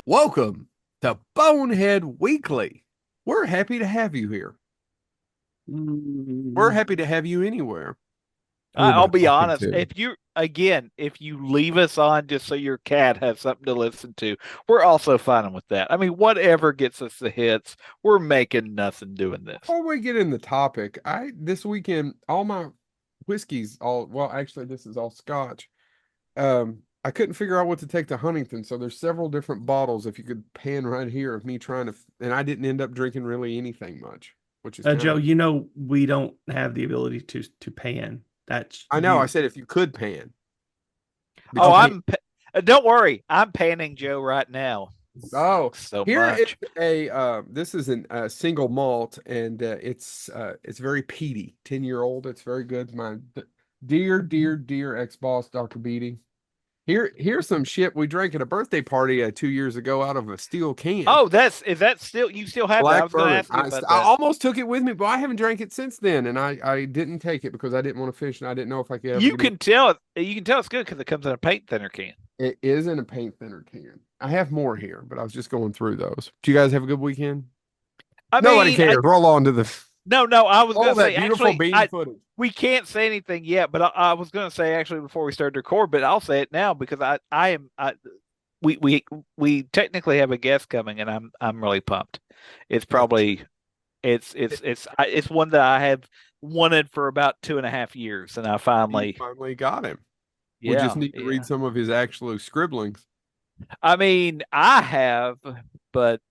Welcome to Bonehead Weekly. We're happy to have you here. We're Mm. happy to have you anywhere. Who am I'll I be talking honest. to? If you leave us on just so your cat has something to listen to, we're also fine with that. I mean, whatever gets us the hits, we're making nothing doing this. Before we get in the topic, I this weekend all my whiskeys all well, actually this is all scotch. I couldn't figure out what to take to Huntington, so there's several different bottles if you could pan right here of me trying to and I didn't end up drinking really anything much, which is kind Joe, of we don't have the ability to pan. That's I know, I you. said if you could pan Oh, because Okay. don't worry. I'm panning Joe right now. oh, So here is much. a this is a single malt and it's very peaty, 10-year old. It's very good. My dear ex-boss, Dr. Beatty. Here's some shit we drank at a birthday party 2 years ago out of a steel can. Oh, is that still you still have that? I Black was going to bourbon. ask you about I that. almost took it with me, but I haven't drank it since then, and I didn't take it because I didn't want to finish, and I didn't know if I could ever You get it. can tell it's good because it comes in a paint thinner can. It is in a paint thinner can. I have more here, but I was just going through those. Do you guys have a good weekend? I Nobody mean, cares. Roll on to the no, I was all going to that say beautiful actually, bean I footage. we can't say anything yet, but I was going to say actually before we started to record, but I'll say it now because I am we we we technically have a guest coming, and I'm really pumped. It's probably it's one that I have wanted for about 2.5 years, and I You finally finally got him. We just yeah need to read yeah. some of his actual scribblings. I mean I have, but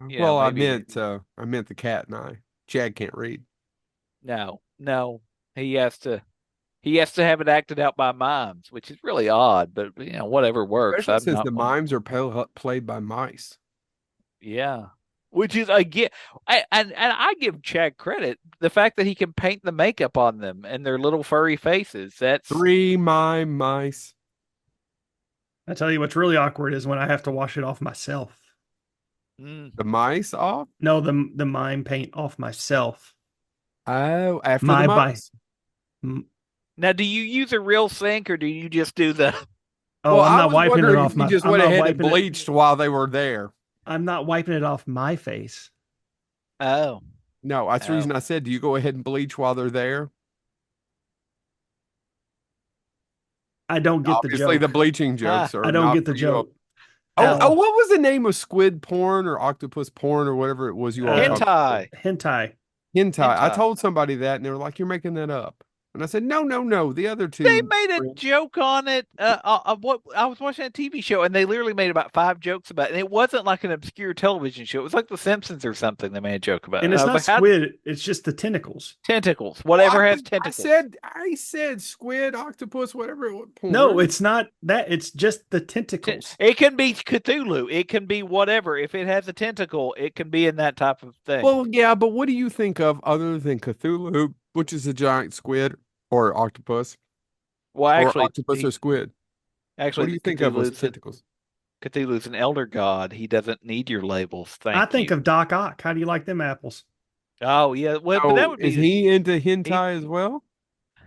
Well, maybe I meant the cat and I. Chad can't read. no he has to. He has to have it acted out by mimes, which is really odd, but whatever works. Especially I'm since not the one. mimes are played by mice. Yeah. Which is again, and I give Chad credit. The fact that he can paint the makeup on them and their little furry faces. That's Three mime mice. I tell you what's really awkward is when I have to wash it off myself. mm. The mice off? No, the mime paint off myself. Oh, after the My by mice. m- Now, do you use a real sink or do you just do the? Oh, Well, I'm I not was wiping it wondering off if you my just I'm went not ahead and wiping it bleached while they were there. I'm not wiping it off my face. Oh, No, that's the oh. reason I said, do you go ahead and bleach while they're there? I don't get the Obviously, the joke. bleaching Ah, jokes I are don't not get the for you. joke. Oh, Al, what was the name of squid porn or octopus porn or whatever it was you all were talking about? hentai, hentai. Hentai. I hentai. told somebody that and they were like, "You're making that up." And I said, "No. The other They two. made a joke on it. What I was watching a TV show, and they literally made about 5 jokes about it. And it wasn't like an obscure television show. It was like The Simpsons or something. They made a joke about it. And And I it's was not like, "How squid, it's just the tentacles. tentacles? Well, Whatever has tentacles. I said squid, octopus, whatever it was, No, porn. it's not that. It's just the tentacles. It can be Cthulhu. It can be whatever. If it has a tentacle, it can be in that type of thing. Well, yeah, but what do you think of other than Cthulhu, which is a giant squid or octopus Well, or octopus or he squid? What actually do you think of with Cthulhu's tentacles? Cthulhu's an elder god. He doesn't need your labels. I Thank think you. of Doc Ock. How do you like them apples? Oh yeah. Well, but that So would is be he into he hentai as well?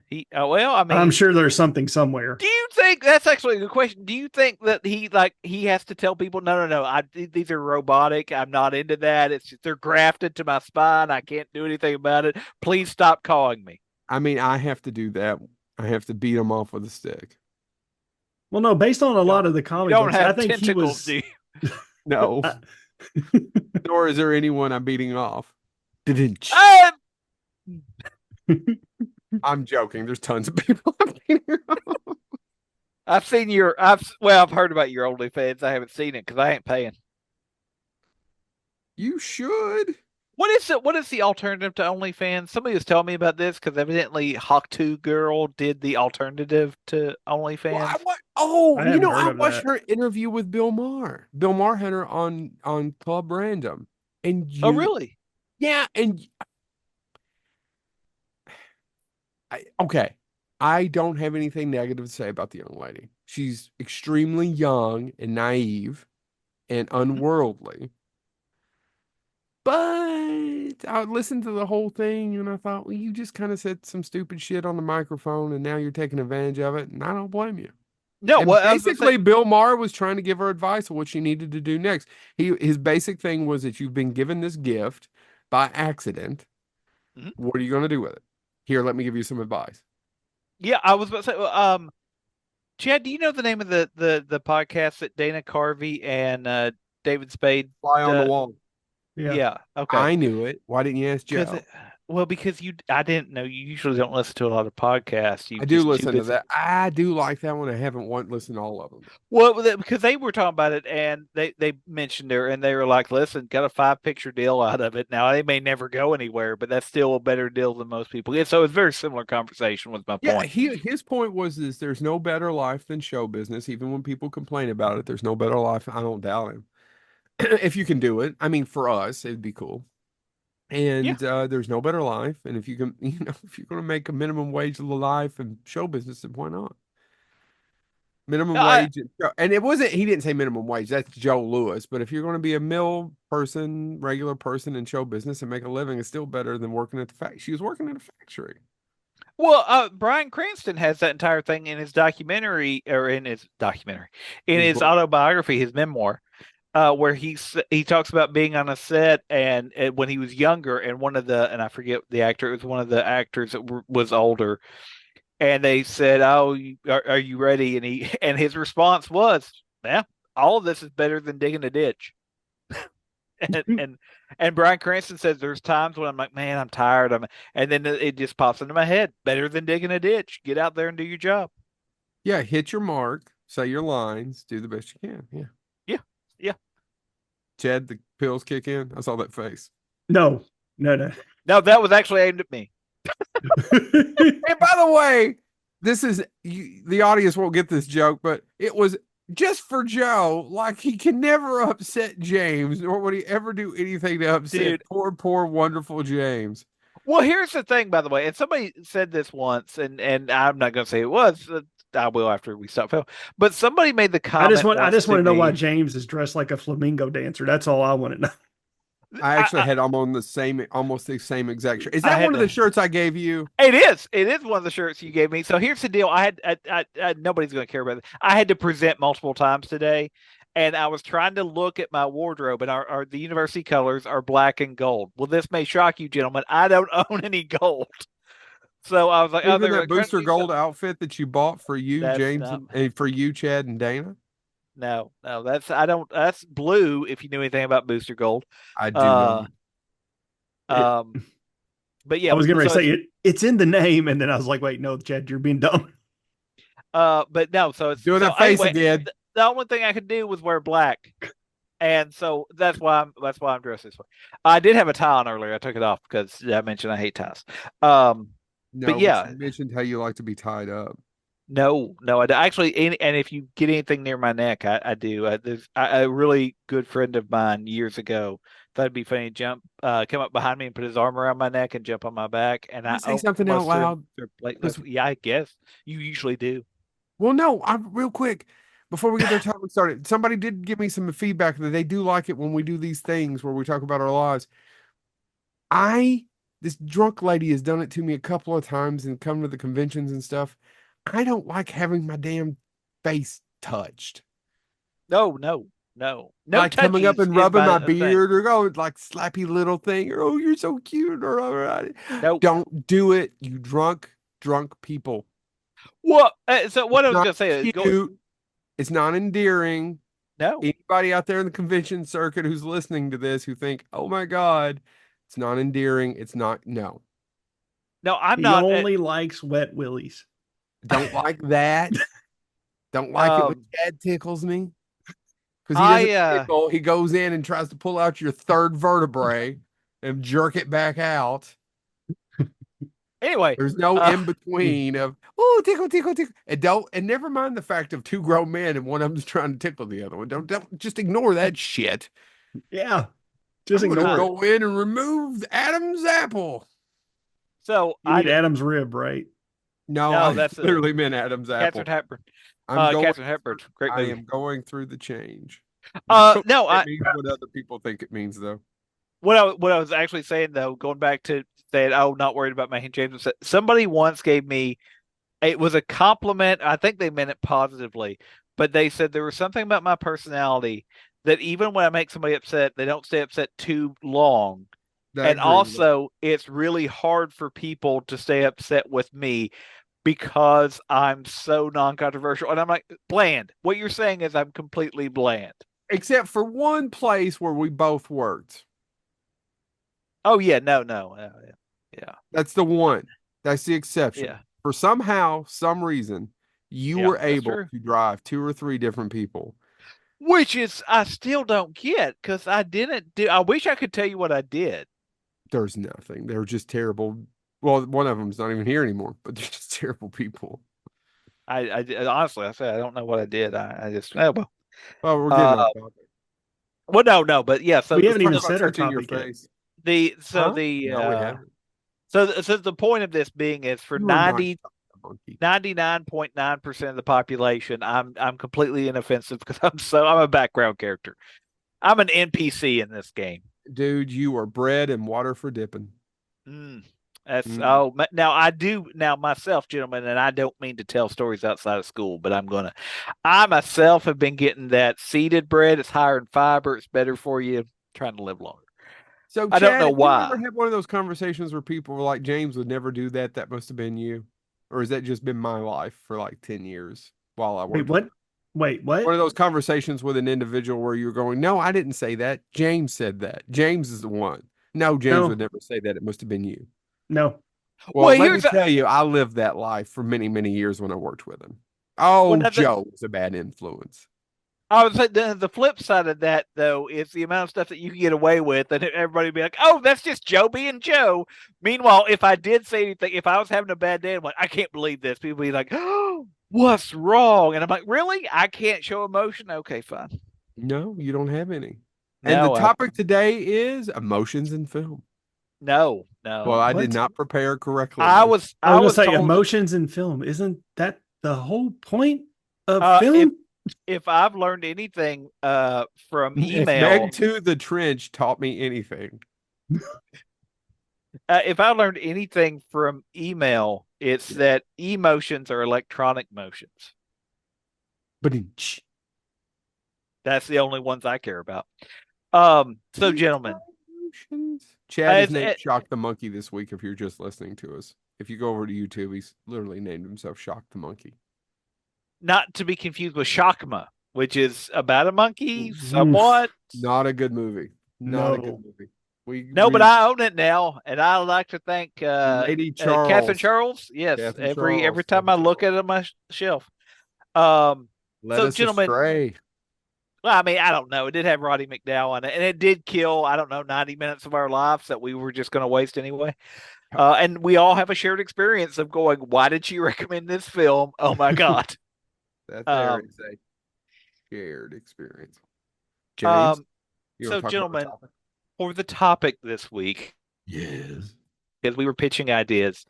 he. Well, I I'm mean, sure there's something somewhere. do you think that's actually a good question? Do you think that he has to tell people, no, these are robotic. I'm not into that. It's just they're grafted to my spine. I can't do anything about it. Please stop calling me. I mean, I have to do that. I have to beat him off with a stick. Well, no, based on a You lot don't of the you comic don't books, I have think he tentacles, do was. you? No, I, nor is there anyone I'm beating off. Didn't. Um, I'm joking. There's tons of people I'm beating off. I've seen I've heard about your OnlyFans. I haven't seen it because I ain't paying. You should. What is the alternative to OnlyFans? Somebody was telling me about this because evidently Hawk2 Girl did the alternative to Well, OnlyFans. oh, I haven't heard I of watched that. her interview with Bill Maher. Bill Maher had her on Club Random, and Oh, really? yeah, and okay. I don't have anything negative to say about the young lady. She's extremely young and naive and unworldly. But I listened to the whole thing and I thought, well, you just kind of said some stupid shit on the microphone and now you're taking advantage of it. And I don't blame you. No, And well, I was gonna say, basically, Bill Maher was trying to give her advice on what she needed to do next. His basic thing was that you've been given this gift by accident. Mhm. What are you going to do with it? Here, let me give you some advice. yeah, I was about to say, Chad, do you know the name of the podcast that Dana Carvey and David Spade? Fly on the Uh, wall. Yeah. yeah, okay. I knew it. Why didn't you ask Because, Joe? well, because I didn't know. You usually don't listen to a lot of podcasts. You I do just too listen to busy. that. I do like that one. I haven't listened to all of them. Well, because they were talking about it and they mentioned her and they were like, listen, got a 5 picture deal out of it. Now they may never go anywhere, but that's still a better deal than most people get. So it's a very similar conversation was my Yeah, point. his point was is there's no better life than show business. Even when people complain about it, there's no better life. I don't doubt him. If you can do it, I mean, for us, it'd be cool. Yeah. And there's no better life. And if you can, if you're going to make a minimum wage of the life and show business, then why not? Minimum I, wage. And it wasn't, he didn't say minimum wage. That's Joe Lewis. But if you're going to be a mill person, regular person in show business and make a living, it's still better than working at the factory. She was working at a factory. well, Bryan Cranston has that entire thing in his documentary or in His his book. autobiography, his memoir. Where he talks about being on a set and when he was younger and and I forget the actor, it was one of the actors that was older, and they said, "Oh, are you ready?" And and his response was, "Yeah, all of this is better than digging a ditch." and and Bryan Cranston says there's times when I'm like, "Man, I'm tired." And then it just pops into my head, better than digging a ditch. Get out there and do your job. Yeah, hit your mark, say your lines, do the best you can. Yeah. Yeah, yeah. Chad, the pills kick in. I saw that face. No, no. No, that was actually aimed at me. And by the way, this is the audience won't get this joke, but it was just for Joe. Like he can never upset James, nor would he ever do anything to upset Dude. poor, wonderful James. Well, here's the thing, by the way, and somebody said this once, and I'm not going to say it was. I will after we stop film. But somebody made the comment. I just want to know why me, James is dressed like a flamingo dancer. That's all I want to know. I actually had almost the same exact shirt. Is that one of the shirts I gave you? It is. It is one of the shirts you gave me. So here's the deal. Nobody's going to care about it. I had to present multiple times today, and I was trying to look at my wardrobe, and the university colors are black and gold. Well, this may shock you, gentlemen. I don't own any gold. So I was like, even that Booster Gold outfit that you bought for you, James, and for you, Chad and Dana. No, that's blue. If you knew anything about Booster Gold, I do know. But yeah, I was getting ready to say it's in the name, and then I was like, wait, no, Chad, you're being dumb. But no, so it's doing that face again. The only thing I could do was wear black, and so that's why I'm dressed this way. I did have a tie on earlier. I took it off because I mentioned I hate ties. No, but yeah, you mentioned how you like to be tied up. No, I actually, and if you get anything near my neck, I do. There's a really good friend of mine years ago thought it'd be funny to come up behind me and put his arm around my neck and jump on my back. And I say something out loud. Yeah, I guess you usually do. Well, no, I'm real quick before we get their topic started. Somebody did give me some feedback that they do like it when we do these things where we talk about our lives. This drunk lady has done it to me a couple of times and come to the conventions and stuff. I don't like having my damn face touched. No. Like coming up and rubbing my beard or go like slappy little thing or oh, you're so cute or all right. Nope. Don't do it, you drunk people. Well, so what I was gonna say is it's not endearing. No. Anybody out there in the convention circuit who's listening to this who think, oh my God, it's not endearing. It's not no. No, I'm not. He only likes wet willies. Don't like that. Don't like it when Chad tickles me. Because he doesn't tickle. He goes in and tries to pull out your third vertebrae and jerk it back out. Anyway, there's no in between of tickle. And never mind the fact of two grown men and one of them's trying to tickle the other one. Don't just ignore that shit. Yeah. Just ignore it. Go in and remove Adam's apple. So you need Adam's rib, right? No, that's literally meant Adam's apple. Katharine Hepburn. Katharine Hepburn. Great movie. I am going through the change. No, it means what other people think it means, though. What I was actually saying, though, going back to saying, "Oh, not worried about making changes." Somebody once gave me it was a compliment. I think they meant it positively, but they said there was something about my personality that even when I make somebody upset, they don't stay upset too long. I And agree with that. also, it's really hard for people to stay upset with me because I'm so non-controversial. And I'm like, bland. What you're saying is I'm completely bland. Except for one place where we both worked. Oh yeah, no. Yeah. That's the one. That's the Yeah. exception. For somehow, some reason, you Yeah, were that's able true. to drive two or three different people. Which is I still don't get because I didn't do. I wish I could tell you what I did. There's nothing. They're just terrible. Well, one of them's not even here anymore, but they're just terrible people. Honestly, I said I don't know what I did. I just well, Oh, we're getting uh, off topic. well, no, but yeah. We Let's haven't talk even about said our touching your topic yet. face. the so Huh? the No, we uh haven't. so the point of this being is for You are not a monkey. 99.9% of the population, I'm completely inoffensive because I'm a background character. I'm an NPC in this game. Dude, you are bread and water for dipping. Mm, that's Mm. now I do now myself, gentlemen, and I don't mean to tell stories outside of school, but I'm gonna. I myself have been getting that seeded bread. It's higher in fiber. It's better for you. Trying to live longer. So, I don't Chad, know have you why. ever had one of those conversations where people were like, James would never do that? That must have been you. Or has that just been my life for like 10 years while I Wait, worked with what? you? Wait, One what? of those conversations with an individual where you're going, no, I didn't say that. James said that. James is the one. No, James would No, never say that. It must have been you. no. Well, Well, let me here's a, tell you, I lived that life for many, many years when I worked with him. well, Oh, now Joe was a bad influence. I would say the flip side of that though is the amount of stuff that you can get away with, and everybody be like, "Oh, that's just Joe being Joe." Meanwhile, if I did say anything, if I was having a bad day, I'm like, "I can't believe this." People be like, "Oh, what's wrong?" And I'm like, "Really? I can't show emotion? Okay, fine." No, you don't have any. And the No, topic today is emotions in film. no. Well, I did What? not prepare correctly I then. was I was I gonna was say told emotions in film. Isn't that the whole point of uh if film? if I've learned anything from If email, Meg to the Trench taught me anything, if I learned anything from email, it's that emotions are electronic motions. but That's the only ones I care about. So gentlemen, emotions. Chad has it's named it, Shock the Monkey this week. If you're just listening to us, if you go over to YouTube, he's literally named himself Shock the Monkey. not to be confused with Shakma, which is about a monkey, Oof. somewhat. Not a good movie. Not a good No. movie. We No, but read I own it now, and I like to thank Lady Catherine Charles. Charles. Yes, Catherine every Charles. time I Catherine look Charles. at it on my shelf. Um, Led so us gentlemen, astray. well, I mean, I don't know. It did have Roddy McDowell on it, and it did kill, I don't know, 90 minutes of our lives that we were just going to waste anyway. And we all have a shared experience of going, why did she recommend this film? Oh my God. That there Um, is a shared experience. James, um, you want so to talk about the gentlemen, topic? for the topic this week, Yes. because we were pitching ideas,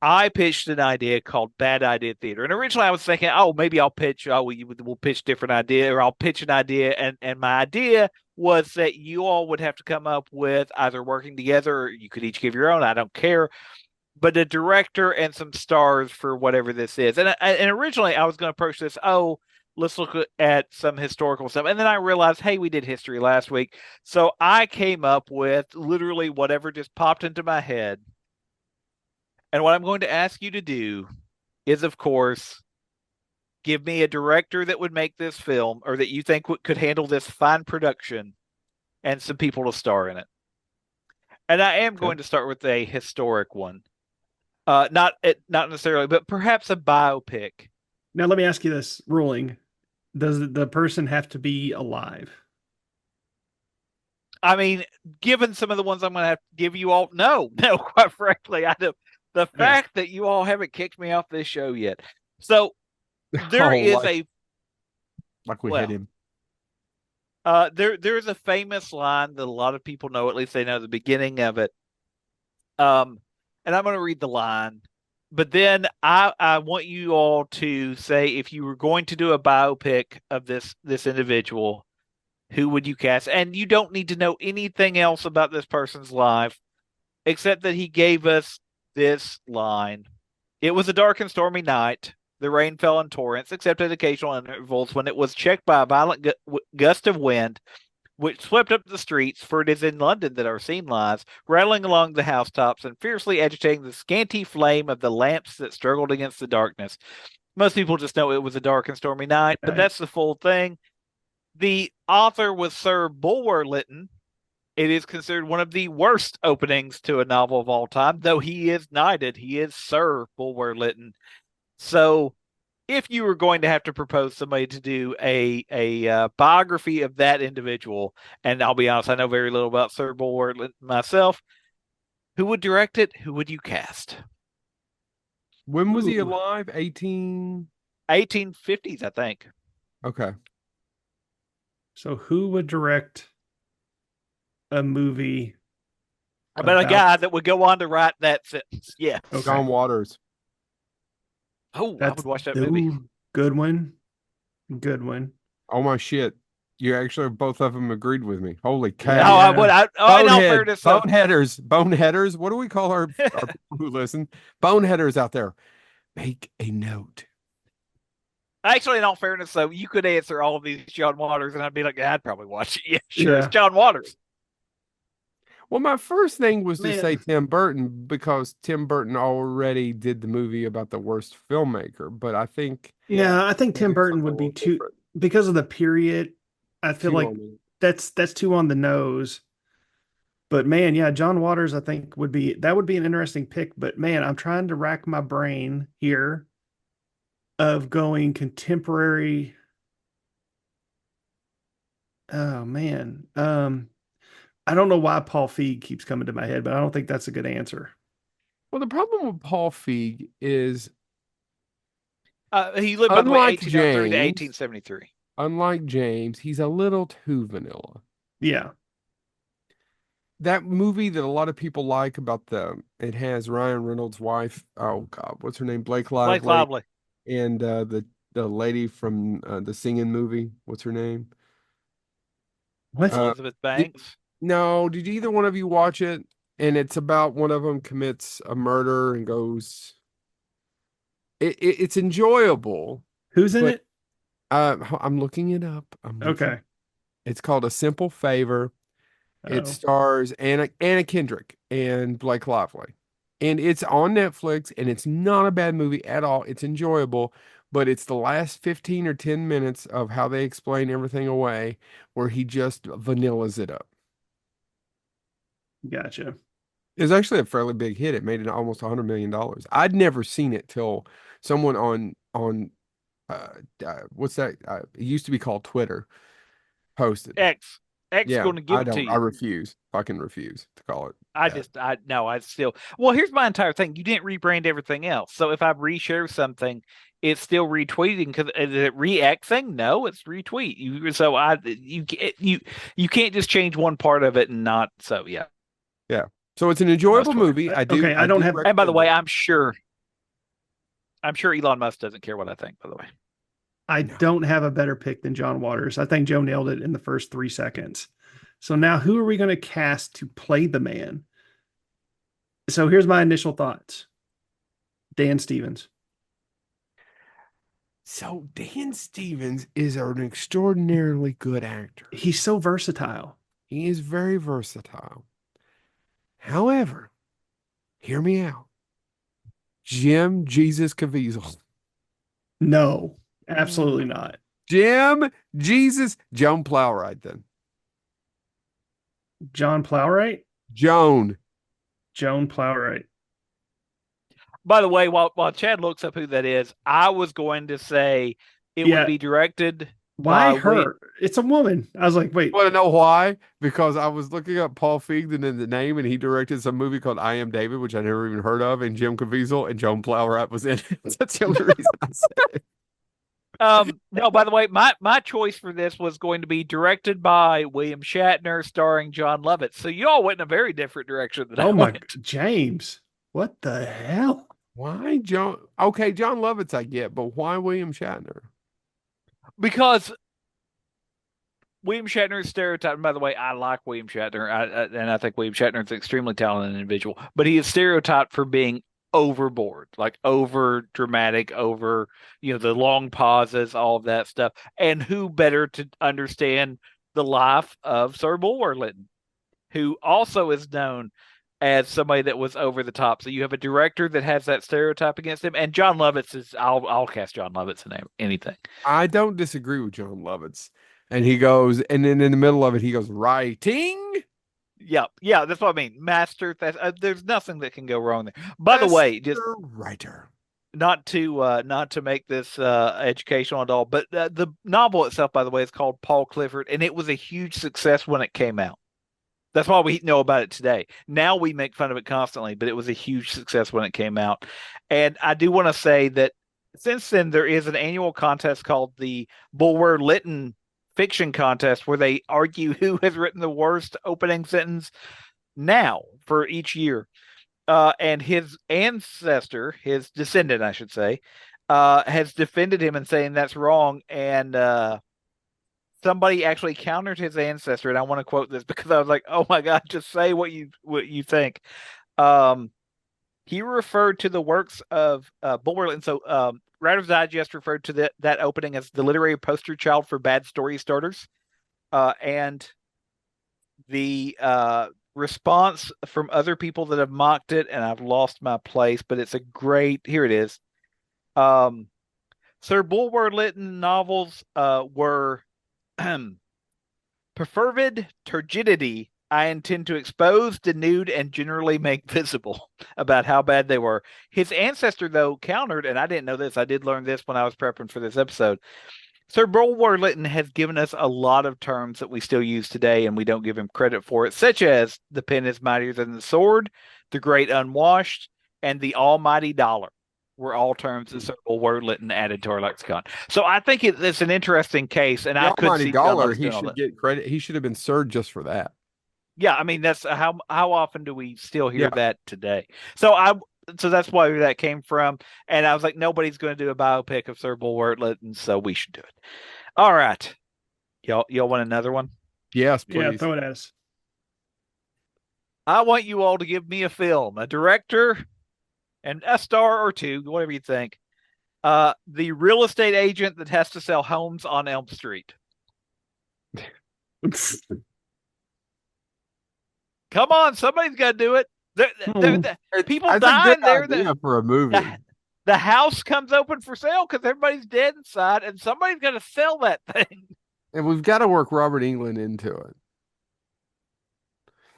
I pitched an idea called Bad Idea Theater. And originally I was thinking, oh, maybe I'll pitch, we'll pitch different idea, or I'll pitch an idea. And my idea was that you all would have to come up with either working together, or you could each give your own. I don't care. But a director and some stars for whatever this is. And originally I was going to approach this, oh, let's look at some historical stuff. And then I realized, hey, we did history last week. So I came up with literally whatever just popped into my head. And what I'm going to ask you to do is, of course, give me a director that would make this film or that you think could handle this fine production and some people to star in it. And I am Okay. going to start with a historic one. Not necessarily, but perhaps a biopic. Now let me ask you this ruling. Does the person have to be alive? I mean, given some of the ones I'm going to have to give you all, no, quite frankly, I don't. The Okay. fact that you all haven't kicked me off this show yet. So there Oh, is like we well, hit him. There's a famous line that a lot of people know, at least they know the beginning of it. And I'm going to read the line, but then I want you all to say if you were going to do a biopic of this individual, who would you cast? And you don't need to know anything else about this person's life except that he gave us this line. It was a dark and stormy night. The rain fell in torrents, except at occasional intervals when it was checked by a violent gust of wind, which swept up the streets, for it is in London that our scene lies, rattling along the housetops and fiercely agitating the scanty flame of the lamps that struggled against the darkness. Most people just know it was a dark and stormy night, but Right. that's the full thing. The author was Sir Bulwer Lytton. It is considered one of the worst openings to a novel of all time, though he is knighted. He is Sir Bulwer Lytton. So, if you were going to have to propose somebody to do a biography of that individual, and I'll be honest, I know very little about Sir Bulwer Lytton myself, who would direct it? Who would you cast? When was he Ooh. alive? 18. 1850s, I think. Okay. So who would direct a movie About a guy that would go on to write that sentence. Yeah. Okay. John Waters. Oh, I That's would watch that movie. Ooh, good one. Good one. Oh my shit. You actually both of them agreed with me. Holy cow. No, I would. In all Bonehead, fairness, boneheaders. What do we call our people who listen? Boneheaders out there. Make a note. actually, in all fairness, though, you could answer all of these John Waters, and I'd be like, yeah, I'd probably watch it. Yeah, sure, Yeah. it's John Waters. Well, my first thing was to Man. say Tim Burton because Tim Burton already did the movie about the worst filmmaker, but I think Yeah, I think Tim maybe Burton something would a be little too different. because of the period. I feel Too like on the- that's too on the nose. But man, yeah, John Waters, I think would be an interesting pick. But man, I'm trying to rack my brain here of going contemporary. Oh man. I don't know why Paul Feig keeps coming to my head, but I don't think that's a good answer. Well, the problem with Paul Feig is, He lived, by the way, Unlike 1803 to James- 1873. unlike James, he's a little too vanilla. Yeah. That movie that a lot of people like about it has Ryan Reynolds' wife. Oh God, what's her name? Blake Lively. Blake Lively. And the lady from the singing movie. What's her name? What? Elizabeth Banks. No, did either one of you watch it? And it's about one of them commits a murder and goes. It's enjoyable. Who's in but- it? I'm looking it up. Okay. It's called A Simple Favor. It Oh. stars Anna Kendrick and Blake Lively. And it's on Netflix, and it's not a bad movie at all. It's enjoyable, but it's the last 15 or 10 minutes of how they explain everything away where he just vanillas it up. Gotcha. It was actually a fairly big hit. It made it almost $100 million. I'd never seen it till someone on what's that? It used to be called Twitter. Posted. X. X Yeah, going to give I it to don't. you. I refuse. Fucking refuse to call it. Well, here's my entire thing. You didn't rebrand everything else. So if I reshare something, it's still retweeting because is it re-Xing? No, it's retweet. You can't just change one part of it and not. So yeah. So it's an enjoyable That's movie. I do. Okay, I don't have- And by the way, recommend I'm sure Elon Musk doesn't care what I think. By the way, I No. don't have a better pick than John Waters. I think Joe nailed it in the first 3 seconds. So now who are we going to cast to play the man? So here's my initial thoughts. Dan Stevens. So Dan Stevens is an extraordinarily good actor. He's so versatile. He is very versatile. However, hear me out. Jim Jesus Caviezel. No, absolutely not. Jim Jesus Joan Plowright then. John Plowright? Joan. Joan Plowright. by the way, while Chad looks up who that is, I was going to say it Yeah. would be directed. Why by her? It's a woman. I was like, wait, Want to know why? Because I was looking up Paul Feig and then the name, and he directed some movie called I Am David, which I never even heard of, and Jim Caviezel and Joan Plowright was in it. That's the only reason I said it. No, by the way, my choice for this was going to be directed by William Shatner, starring John Lovitz. So you all went in a very different direction than I oh my, went. James, what the hell? Why John? Okay, John Lovitz I get, but why William Shatner? Because William Shatner is stereotyped. And by the way, I like William Shatner, and I think William Shatner is an extremely talented individual. But he is stereotyped for being overboard, like over dramatic, over, the long pauses, all of that stuff. And who better to understand the life of Sir Bulwer Lytton, who also is known as somebody that was over the top. So you have a director that has that stereotype against him, and John Lovitz is. I'll cast John Lovitz in anything. I don't disagree with John Lovitz. And he goes, and then in the middle of it, he goes, writing. Yeah, that's what I mean. Master. There's nothing that can go wrong there. By the way, just writer. Not to make this educational at all, but the novel itself, by the way, is called Paul Clifford, and it was a huge success when it came out. That's why we know about it today. Now we make fun of it constantly, but it was a huge success when it came out. And I do want to say that since then, there is an annual contest called the Bulwer Lytton Fiction Contest, where they argue who has written the worst opening sentence now for each year. And his ancestor, his descendant, I should say, has defended him and saying that's wrong. And somebody actually countered his ancestor, and I want to quote this because I was like, "Oh my God, just say what you think." He referred to the works of Bulwer Lytton. So, Writer's Digest referred to that opening as the literary poster child for bad story starters, and the response from other people that have mocked it, and I've lost my place, but it's a great. Here it is. Sir Bulwer Lytton novels were perfervid turgidity I intend to expose, denude, and generally make visible about how bad they were. His ancestor, though, countered, and I didn't know this. I did learn this when I was prepping for this episode. Sir Bulwer Lytton has given us a lot of terms that we still use today, and we don't give him credit for it, such as the pen is mightier than the sword, the great unwashed, and the almighty dollar were all terms that Sir Bulwer Lytton added to our lexicon. So I think it's an interesting case, and The I could almighty see dollar, John he Lovitz doing all should that. get credit. He should have been served just for that. Yeah, I mean that's how often do we still hear Yeah. that today? So that's why that came from, and I was like, nobody's going to do a biopic of Sir Bulwer Lytton, so we should do it. All right, y'all want another one? Yes, Yeah, please. throw it at us. I want you all to give me a film, a director, and a star or two, whatever you think. The real estate agent that has to sell homes on Elm Street. Come on, somebody's got to do it. People That's die a in good there. idea for a movie. The house comes open for sale because everybody's dead inside, and somebody's got to sell that thing. And we've got to work Robert Englund into it.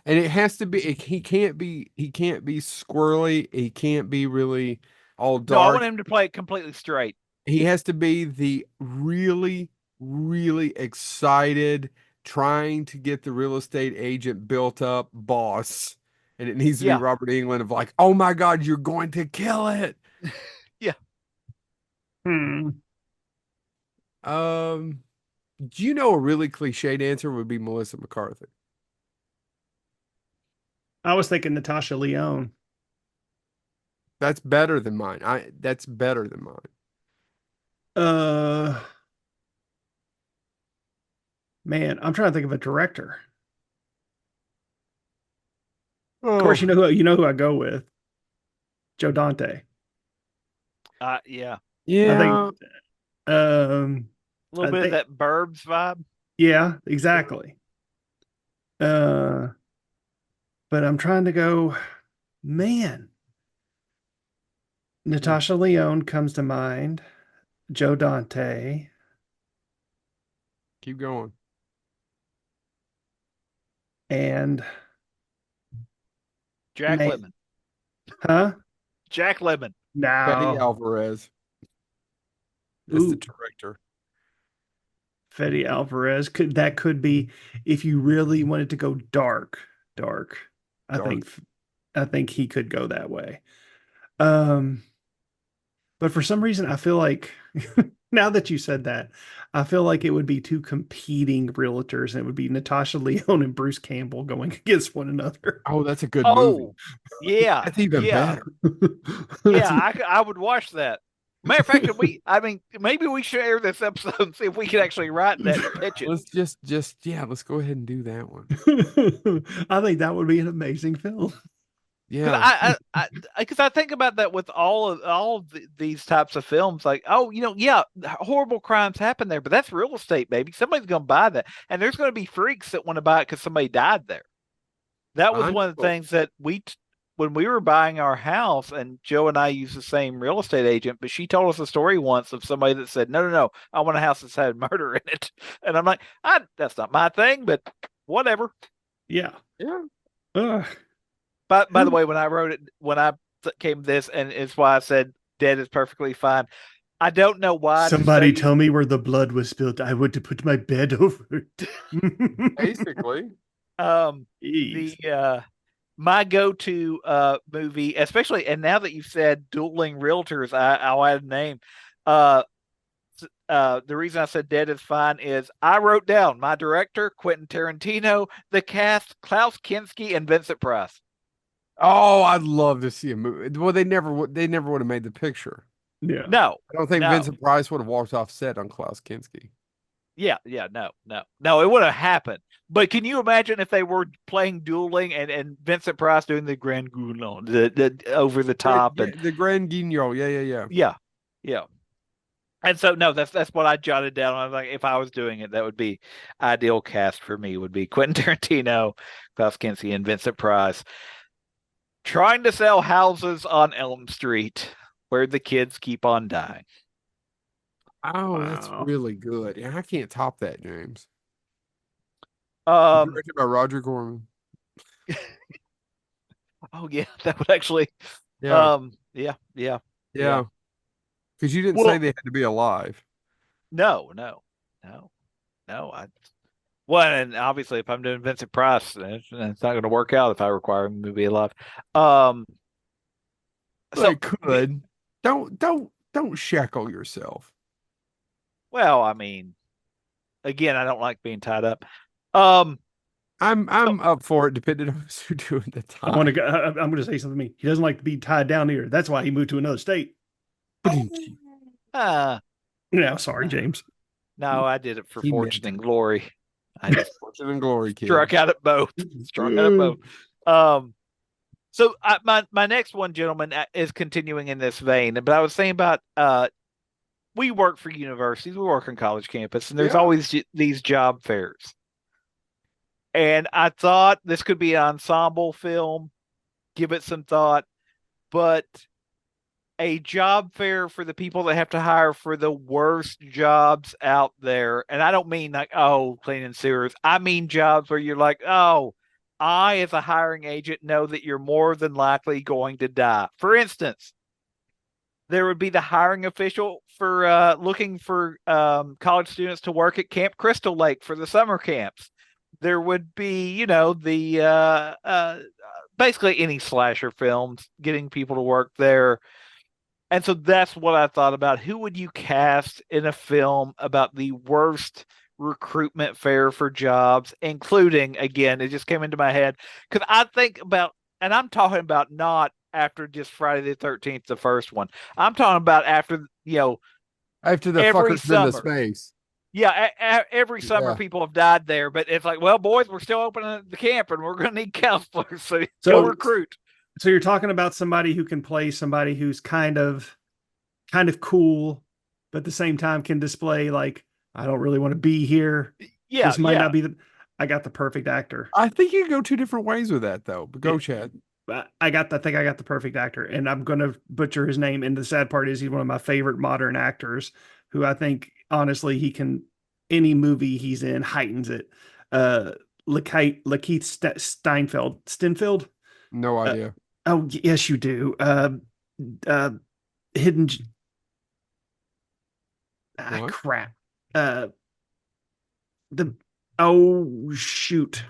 And it has to be. He can't be squirrely. He can't be really all No, I dark. want him to play it completely straight. He has to be the really, really excited, trying to get the real estate agent built up boss. And it needs to Yeah. be Robert Englund of like, oh my God, you're going to kill it. Yeah. Do you know a really cliched answer would be Melissa McCarthy? I was thinking Natasha Lyonne. That's better than mine. That's better than mine. Man, I'm trying to think of a director. Oh, Of course, you know who I go with. Joe Dante. Yeah. yeah. I think A little I bit think- of that Burbs vibe. yeah, exactly. But I'm trying to go, man. Natasha Lyonne comes to mind. Joe Dante. Keep going. And Jack Man. Lemmon. huh? Jack Lemmon. Betty No. Alvarez. That's the Ooh. director. Fede Alvarez could be if you really wanted to go dark. I think he could go that way. But for some reason I feel like now that you said that, I feel like it would be two competing realtors, and it would be Natasha Lyonne and Bruce Campbell going against one another. Oh, that's a good movie. Oh, yeah. That's even yeah. better. Yeah, I would watch that. Matter of fact, maybe we should air this episode and see if we can actually write that and pitch it. Let's let's go ahead and do that one. I think that would be an amazing film. Yeah. Because I think about that with these types of films, like, oh, yeah, horrible crimes happen there, but that's real estate, baby. Somebody's going to buy that, and there's going to be freaks that want to buy it because somebody died there. That was I one of the know. things that when we were buying our house, and Joe and I used the same real estate agent, but she told us a story once of somebody that said, no, no, no, I want a house that's had murder in it. And I'm like, that's not my thing, but whatever. Yeah. Yeah. Ugh. But by the way, when I wrote it, when I came this, and it's why I said dead is perfectly fine. I don't know why. Somebody tell me where the blood was spilled. I would to put my bed over it. Basically. Jeez. My go-to movie, especially, and now that you've said dueling realtors, I'll add a name. The reason I said dead is fine is I wrote down my director, Quentin Tarantino, the cast, Klaus Kinski and Vincent Price. Oh, I'd love to see a movie. Well, they never would have made the picture. Yeah. No, I don't think no. Vincent Price would have walked off set on Klaus Kinski. Yeah, no, it would have happened. But can you imagine if they were playing dueling and Vincent Price doing the Grand Guignol, the over the top, and The Grand Guignol. Yeah. yeah. And so no, that's what I jotted down. I was like, if I was doing it, that would be ideal cast for me. Would be Quentin Tarantino, Klaus Kinski, and Vincent Price trying to sell houses on Elm Street where the kids keep on dying. Oh, that's Wow. really good. Yeah, I can't top that, James. Um, Directed by Roger Corman. oh yeah, that would actually, Yeah. yeah. Yeah. Because you didn't say Well, they had to be alive. no. I well, and obviously, if I'm doing Vincent Price, it's not going to work out if I require him to be alive. Um, They so could. Don't shackle yourself. well, I mean, again, I don't like being tied up. Um, I'm up for it, depending on who's doing the I want to time. go. I'm going to say something to me. He doesn't like to be tied down here. That's why he moved to another state. uh, Yeah, sorry, James. no, I did it for He meant fortune and glory. I just Fortune and glory, kid. struck out at both. Struck out at both. Um, so my next one, gentlemen, is continuing in this vein. But I was saying about we work for universities, we work on college campus, and there's Yeah. always these job fairs. And I thought this could be an ensemble film. Give it some thought, but a job fair for the people that have to hire for the worst jobs out there. And I don't mean like, oh, cleaning sewers. I mean jobs where you're like, oh, I, as a hiring agent, know that you're more than likely going to die. For instance, there would be the hiring official for looking for college students to work at Camp Crystal Lake for the summer camps. There would be, the basically any slasher films, getting people to work there. And so that's what I thought about. Who would you cast in a film about the worst recruitment fair for jobs, including, again, it just came into my head because I think about, and I'm talking about not after just Friday the 13th, the first one. I'm talking about after, After the every fucker's been to summer. space. Yeah, every summer Yeah. people have died there, but it's like, well, boys, we're still opening the camp and we're going to need counselors, so So- go recruit. So you're talking about somebody who can play somebody who's kind of cool, but at the same time can display like, I don't really want to be here. Yeah, This might yeah. not be I got the perfect actor. I think you can go two different ways with that, though. But go, Chad. I think I got the perfect actor, and I'm going to butcher his name. And the sad part is he's one of my favorite modern actors who I think, honestly, he can, any movie he's in heightens it. Lakeith Stanfield. No idea. Oh, yes, you do. Hidden. What? Crap. Oh, shoot.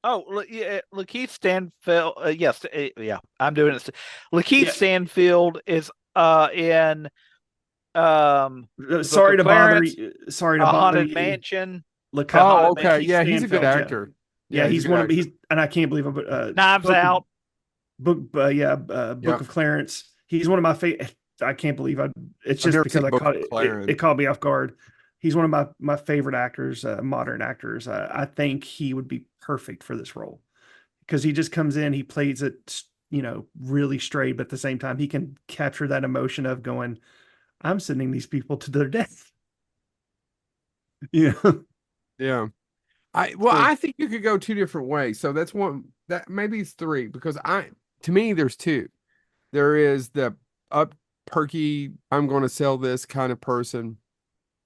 Oh, yeah, Lakeith Stanfield. Yes, yeah, I'm doing it. Lakeith Yeah. Stanfield is in Sorry to bother Clarence, you. Sorry to A bother Haunted you. Mansion, Lakeith Oh, okay. Lakeith Yeah, he's a good Stanfield, actor. Yeah, he's he's a one good of he's, and I can't believe it. Knives Out. Book of Clarence. He's one of my favorite. I can't believe it's I've just never because seen I Book caught of it, Clarence. it caught me off guard. He's one of my favorite actors, modern actors. I think he would be perfect for this role. because he just comes in, he plays it, really straight, but at the same time, he can capture that emotion of going, I'm sending these people to their death. Yeah. Yeah. True. I think you could go two different ways. So that's one that maybe it's three because to me there's two. There is the up perky, I'm going to sell this kind of person,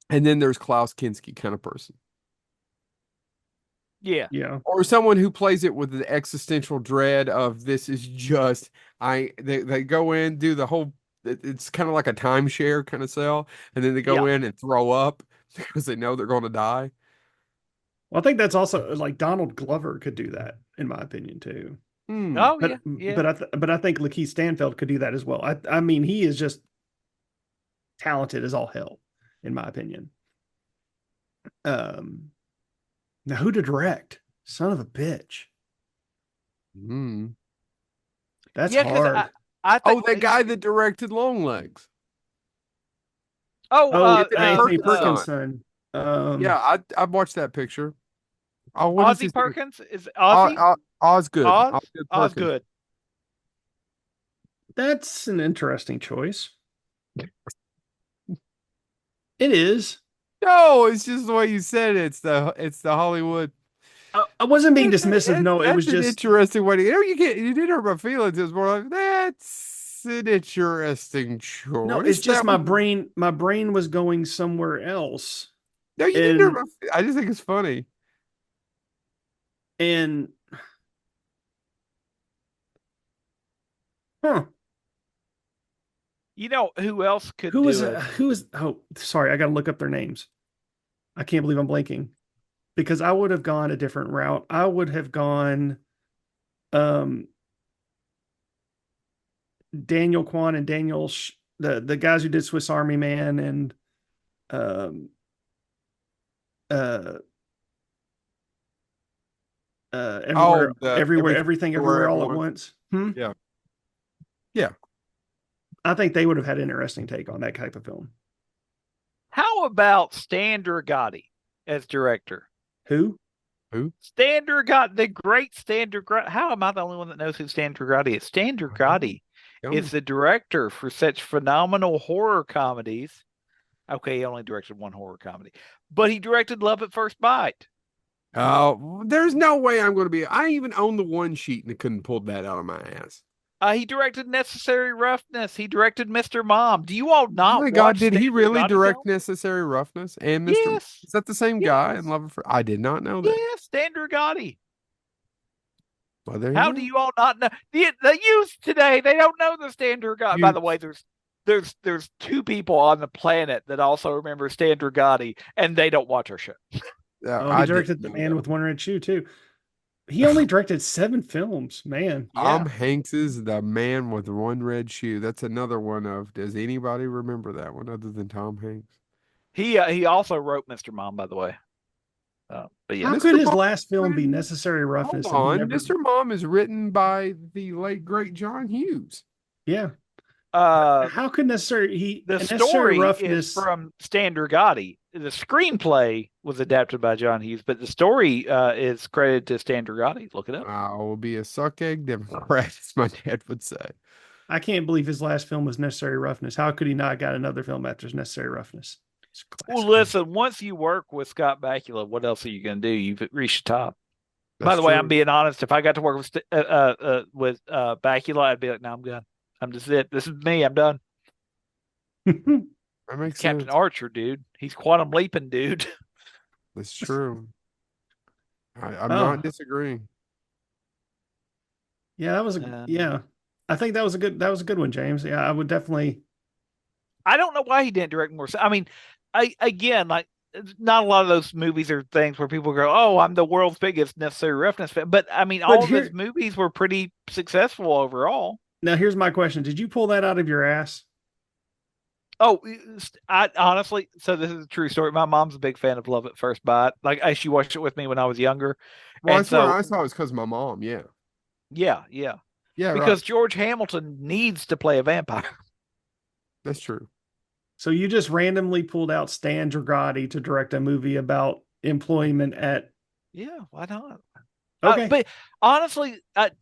and then there's Klaus Kinski kind of person. Yeah. Yeah. Or someone who plays it with the existential dread of this is just they go in, do the whole it's kind of like a timeshare kind of sell, and then they go Yeah. in and throw up because they know they're going to die. Well, I think that's also like Donald Glover could do that, in my opinion, too. Hmm. Oh But yeah. but I think Lakeith Stanfield could do that as well. I mean, he is just talented as all hell, in my opinion. Now who to direct? Son of a bitch. Hmm. That's Yeah, because hard. I Oh, think that guy that directed Longlegs. Oh, Anthony Perkins' Perkins' son. son. Yeah, I watched that picture. Oh, what is Ozzy his Perkins is Ozzy Osgood. Oz Osgood Perkins. Osgood. That's an interesting choice. It is. No, it's just the way you said it. It's the Hollywood. I wasn't being dismissive. No, it was That's an just interesting way to. You did hurt my feelings. It's more like that's an interesting no. It's choice. just my brain. My brain was going somewhere else, No, you didn't hurt and I just think it's funny. and huh. You know who else could Who do was it? who is? Oh, sorry. I got to look up their names. I can't believe I'm blanking because I would have gone a different route. I would have gone, um, Daniel Kwan and the guys who did Swiss Army Man and um uh everywhere, everything, everywhere, all at once. Yeah. Yeah. I think they would have had an interesting take on that type of film. How about Stan Gotti as director? Who? Stan Gotti, the great Stan Gotti. How am I the only one that knows who Stan Gotti is? Stan Gotti is the director for such phenomenal horror comedies. Okay, he only directed one horror comedy, but he directed Love at First Bite. Oh, there's no way I'm going to be. I even own the one sheet and I couldn't pull that out of my ass. He directed Necessary Roughness. He directed Mr. Mom. Do you all not? Oh my God, watch did he Stan really Gotti direct films? Necessary Roughness and Mr. Yes. Is that the same guy in Love for? I did not know that. Yes, Stan Gotti. Well, there How do you all not know? The youth today, they don't know the Stan Gotti. By the way, there's two people on the planet that also remember Stan Gotti, and they don't watch our show. He directed The Man with One Red Shoe too. He only directed 7 films, man. Tom Hanks is The Man with One Red Shoe. That's another one of. Does anybody remember that one other than Tom Hanks? He also wrote Mr. Mom, by the way. But yeah, how could his last film be Necessary Roughness? Hold on, Mr. Mom is written by the late great John Hughes. Yeah. How could Necessary story Roughness is from Stan Gotti. The screenplay was adapted by John Hughes, but the story is credited to Stan Gotti. Look it up. I will be a suck egg Democrat, as my dad would say. I can't believe his last film was Necessary Roughness. How could he not got another film after Necessary Roughness? Well, listen, once you work with Scott Bakula, what else are you going to do? You've reached the top. By the way, I'm being honest. If I got to work with Bakula, I'd be like, no, I'm done. I'm just it. This is me. I'm done. That makes Captain sense. Archer, dude. He's quantum leaping, dude. That's true. I'm not disagreeing. Yeah, that was yeah. I think that was a good one, James. Yeah, I would definitely. I don't know why he didn't direct more. I mean, again, like, not a lot of those movies are things where people go, "Oh, I'm the world's biggest Necessary Roughness fan." But I mean, all of his movies were pretty successful overall. Now, here's my question: did you pull that out of your ass? Oh, I honestly, so this is a true story. My mom's a big fan of Love at First Bite. Like, she watched it with me when I was younger. Well, I saw it was because of my mom. Yeah. Yeah. Because George Hamilton needs to play a vampire. That's true. So you just randomly pulled out Stan Gotti to direct a movie about employment at. Yeah, why not? Okay. But honestly,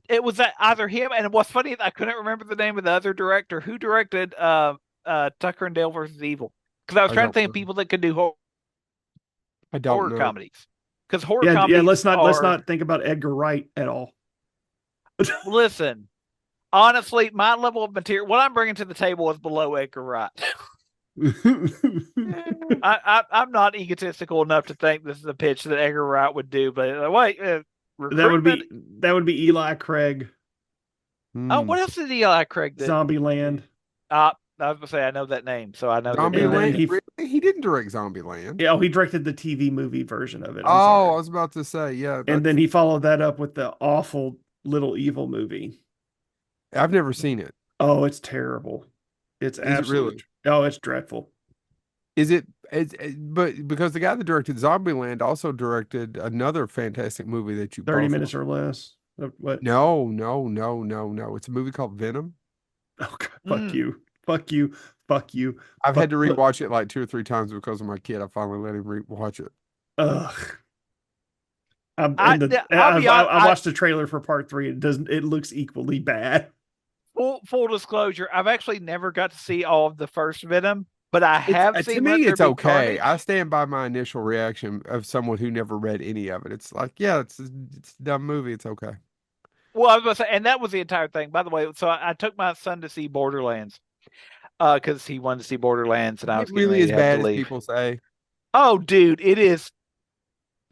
it was either him, and what's funny is I couldn't remember the name of the other director who directed Tucker and Dale versus Evil, because I was I trying to don't think of know. people that could do I don't horror know. comedies, because horror Yeah, yeah. comedies Let's are, not think about Edgar Wright at all. listen, honestly, my level of material, what I'm bringing to the table is below Edgar Wright. I'm not egotistical enough to think this is a pitch that Edgar Wright would do, but wait, recruitment. that would be Eli Craig, Oh, Hmm. what else did Eli Craig do? Zombieland. I was gonna say I know that name, so I know they're Zombie And gonna. then Land. Really? He didn't direct Zombie Land. Yeah, he directed the TV movie version of it. I'm Oh, sorry. I was about to say, yeah. And then That's he followed that up with the awful Little Evil movie. I've never seen it. Oh, it's terrible. It's Is it really? absolutely. Oh, it's dreadful. Is it? But because the guy that directed Zombieland also directed another fantastic movie that you 30 both minutes love. or less. What? No, no, no, no, no. It's a movie called Venom. Oh, God, Mm. fuck you. Fuck you. I've had to Fuck- rewatch it like 2 or 3 times because of my kid. I finally let him rewatch it. Ugh. I'll be honest, I watched the trailer for part 3. It looks equally bad. full disclosure, I've actually never got to see all of the first Venom, but I have To seen. me, Let There it's Be okay. Carnage. I stand by my initial reaction of someone who never read any of it. It's like, yeah, it's a dumb movie. It's okay. Well, I was going to say, and that was the entire thing. By the way, so I took my son to see Borderlands, because he wanted to see Borderlands, and I was It getting really ready as to have bad to as leave. people say. Oh, dude, it is.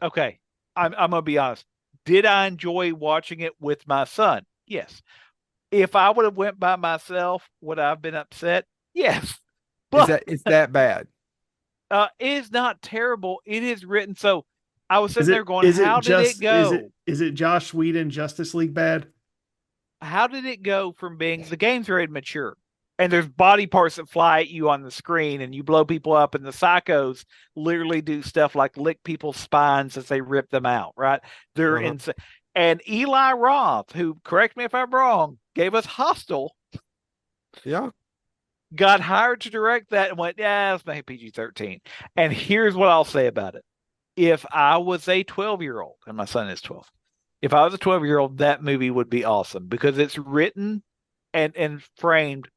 Okay, I'm gonna be honest. Did I enjoy watching it with my son? Yes. If I would have went by myself, would I have been upset? Yes. But It's that bad? it is not terrible. It is written so. I was Is sitting it there going, is it "How did it just go? is it Josh Whedon Justice League bad? How did it go from being the game's very mature, and there's body parts that fly at you on the screen, and you blow people up, and the psychos literally do stuff like lick people's spines as they rip them out, right? They're Uh-huh. insane." And Eli Roth, who, correct me if I'm wrong, gave us Hostel, Yeah. got hired to direct that and went, "Yeah, let's make it PG-13." And here's what I'll say about it. If I was a 12-year-old, and my son is 12, if I was a 12-year-old, that movie would be awesome because it's written and framed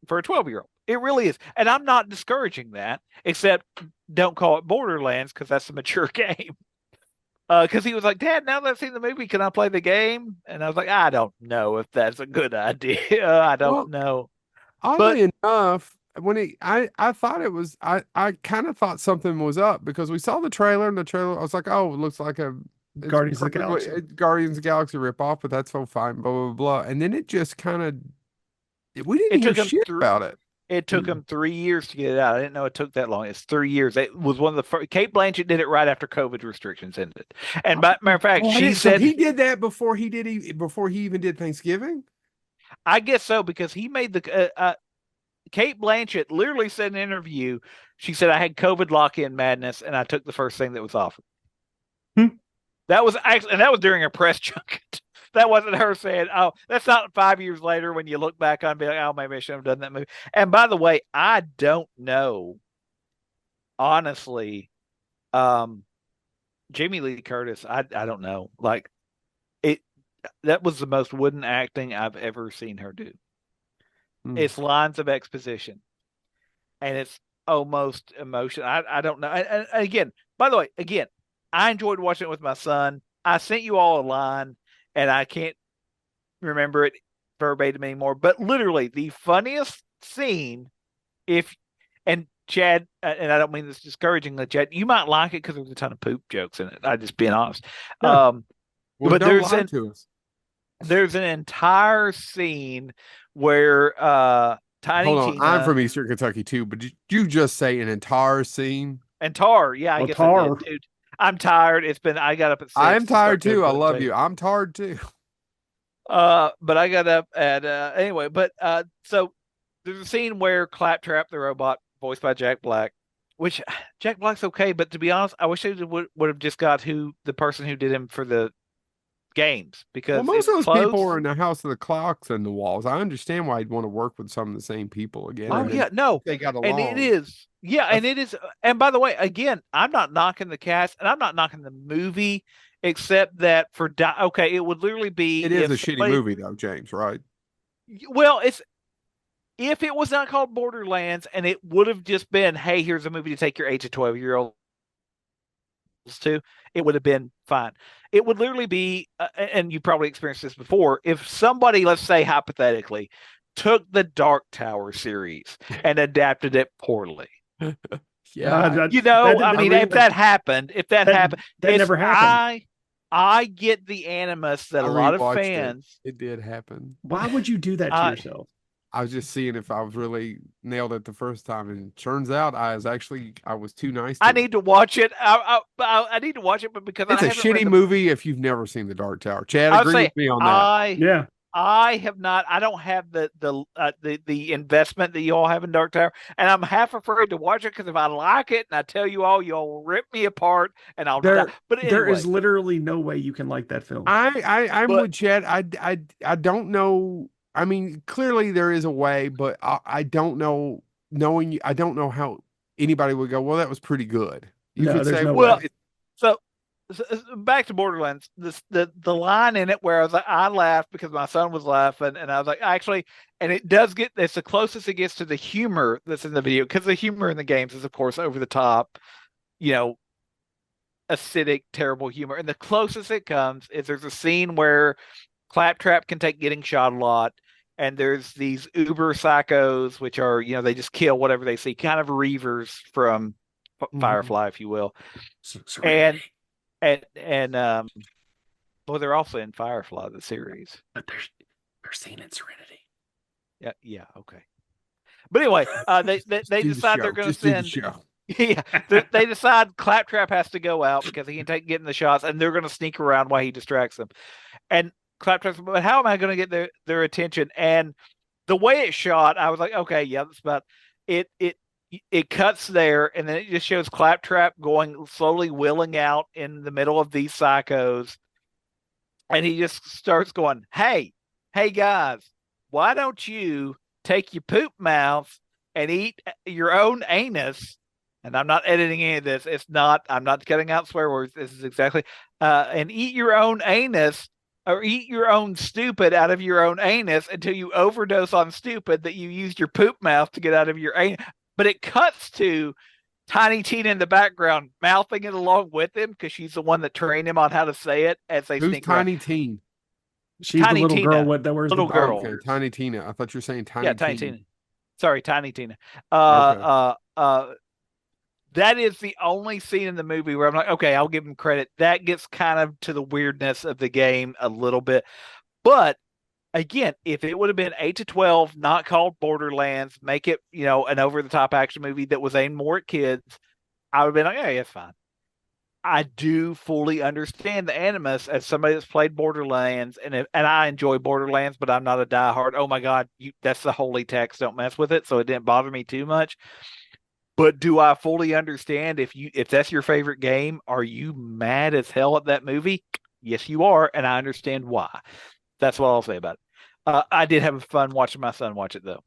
for a 12-year-old. It really is. And I'm not discouraging that, except don't call it Borderlands because that's a mature game. Because he was like, "Dad, now that I've seen the movie, can I play the game?" And I was like, "I don't know if that's a good idea. I don't Well, know." oddly enough, I thought it was, I kind of thought something was up because we saw the trailer and the trailer, I was like, oh, it looks like it's Guardians of the perfect- Galaxy. Guardians of the Galaxy ripoff, but that's so fine, blah, blah, blah. And then it just kind of, we didn't It hear took him shit through. about it. It took Mm. him 3 years to get it out. I didn't know it took that long. It's 3 years. It was one of the first. Kate Blanchett did it right after COVID restrictions ended. And by matter of fact, Oh, I she didn't- so said, he did that before before he even did Thanksgiving? I guess so, because he made the Kate Blanchett literally said in an interview, she said, "I had COVID lock-in madness, and I took the first thing that was offered." Hmm. That was actually, and that was during a press junket. That wasn't her saying, "Oh, that's not 5 years later when you look back on and be like, oh, maybe I should have done that movie." And by the way, I don't know, honestly, Jamie Lee Curtis, I don't know. Like it, that was the most wooden acting I've ever seen her do. Hmm. It's lines of exposition, and it's almost emotion. I don't know. And again, by the way, again, I enjoyed watching it with my son. I sent you all a line, and I can't remember it verbatim anymore. But literally, the funniest scene, and Chad, and I don't mean this discouragingly, Chad, you might like it because there's a ton of poop jokes in it. I'm just being honest. Yeah. Well, but don't lie to us. there's an entire scene where Tiny Hold on, Tina I'm from Eastern Kentucky too, but did you just say an entire scene? and Tar. Yeah, I Well, guess Tar. I did, dude. I'm tired. I got up at 6 I'm to start tired doing too. I Blue love Tape. you. I'm tired too. But I got up at anyway. But so there's a scene where Claptrap the robot, voiced by Jack Black, which Jack Black's okay, but to be honest, I wish they would have just got the person who did him for the games, because Well, most it's of those close. people are in the house of the clocks and the walls. I understand why you'd want to work with some of the same people again. Oh and then yeah, no, they got and along. it is, yeah, and it is. And by the way, again, I'm not knocking the cast, and I'm not knocking the movie except that okay, it would literally be It is if a shitty somebody, movie though, James, right? well, it's if it was not called Borderlands and it would have just been, hey, here's a movie to take your 8 to 12 year olds to, it would have been fine. It would literally be, and you probably experienced this before, if somebody, let's say hypothetically, took the Dark Tower series and adapted it poorly. Yeah. You know, I mean, if that happened, that it's never happened. I get the animus that I a lot of rewatched fans. it. It did happen. Why would you do that to yourself? I was just seeing if I was really nailed it the first time, and it turns out I was too nice. I need to watch it. I need to watch it, but because it's I a haven't read shitty movie if you've never seen The Dark Tower. Chad, I would agree say with me on that. Yeah. I have not. I don't have the investment that you all have in Dark Tower, and I'm half afraid to watch it because if I like it and I tell you all, you'll rip me apart, and I'll die. But anyway, there is literally no way you can like that film. I'm with Chad. I don't know. I mean, clearly there is a way, but I don't know. Knowing you, I don't know how anybody would go, well, that was pretty good. You could say, well, so back to Borderlands, the line in it where I laughed because my son was laughing, and I was like, actually, and it's the closest it gets to the humor that's in the video, because the humor in the games is, of course, over the top, acidic, terrible humor. And the closest it comes is there's a scene where Claptrap can take getting shot a lot, and there's these uber psychos, which are, they just kill whatever they see, kind of Reavers from Firefly, if you will. And well, they're also in Firefly, the series. But they're seen in Serenity. Yeah, okay. But anyway, they decide they're going to send. Yeah, they decide Claptrap has to go out because he can getting the shots, and they're going to sneak around while he distracts them. And Claptrap's, but how am I going to get their attention? And the way it's shot, I was like, okay, yeah, that's about it. It cuts there, and then it just shows Claptrap going slowly wheeling out in the middle of these psychos, and he just starts going, "Hey guys, why don't you take your poop mouths and eat your own anus?" And I'm not editing any of this. I'm not cutting out swear words. This is exactly, and eat your own anus, or eat your own stupid out of your own anus until you overdose on stupid that you used your poop mouth to get out of your anus. But it cuts to Tiny Tina in the background mouthing it along with him because she's the one that trained him on how to say it as they sneak around. Tiny Tina? She's Tiny the little Tina. girl that wears little the girl. Okay, Tiny Tina. I thought you were saying Tiny. Yeah, Tiny Tina. Sorry, Tiny Tina. Okay. That is the only scene in the movie where I'm like, okay, I'll give him credit. That gets kind of to the weirdness of the game a little bit. But again, if it would have been 8 to 12, not called Borderlands, make it, an over-the-top action movie that was aimed more at kids, I would have been like, yeah, it's fine. I do fully understand the animus as somebody that's played Borderlands, and I enjoy Borderlands, but I'm not a diehard. Oh my God, that's the holy text. Don't mess with it. So it didn't bother me too much. But do I fully understand if that's your favorite game? Are you mad as hell at that movie? Yes, you are, and I understand why. That's what I'll say about it. I did have fun watching my son watch it though.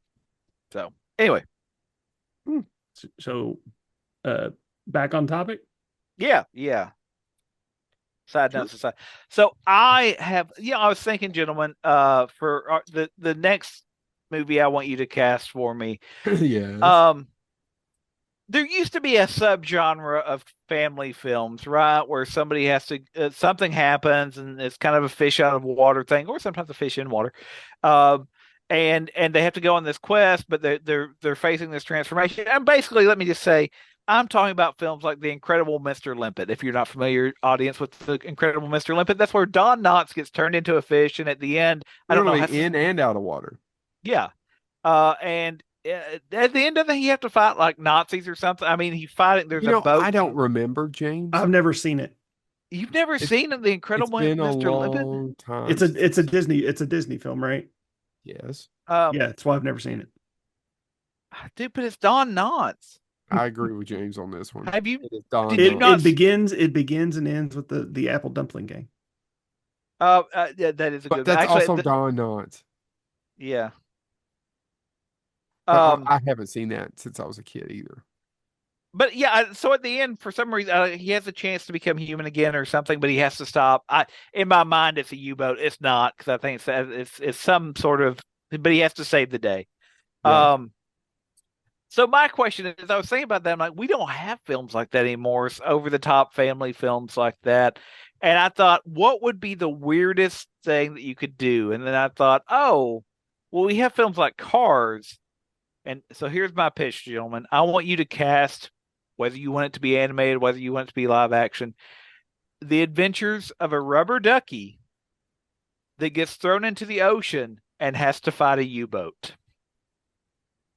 So anyway, so back on topic. Yeah. Side notes aside. So I was thinking, gentlemen, for the next movie I want you to cast for me. Yes. There used to be a subgenre of family films, right, where somebody has to something happens and it's kind of a fish out of water thing, or sometimes a fish in water, and they have to go on this quest, but they're facing this transformation. And basically, let me just say, I'm talking about films like The Incredible Mr. Limpet. If you're not familiar, audience, with The Incredible Mr. Limpet, that's where Don Knotts gets turned into a fish, and at the end, I don't know, in and out of water. Yeah, and at the end of it, you have to fight like Nazis or something. I mean, he's fighting. There's a boat. I don't remember, James. I've never seen it. You've never seen it, The Incredible Mr. Limpet? Time. It's a Disney film, right? Yes. Yeah, that's why I've never seen it. Dude, but it's Don Knotts. I agree with James on this one. Have you? It begins and ends with the apple dumpling gang. Yeah, that is a good. That's actually, also Don Knotts. Yeah. I haven't seen that since I was a kid either. But yeah, so at the end, for some reason, he has a chance to become human again or something, but he has to stop. In my mind, it's a U-boat. It's not, because I think it's some sort of. But he has to save the day. Yeah. So my question is, I was thinking about that. I'm like, we don't have films like that anymore. It's over-the-top family films like that. And I thought, what would be the weirdest thing that you could do? And then I thought, oh, well, we have films like Cars. And so here's my pitch, gentlemen. I want you to cast, whether you want it to be animated, whether you want it to be live action, the adventures of a rubber ducky that gets thrown into the ocean and has to fight a U-boat.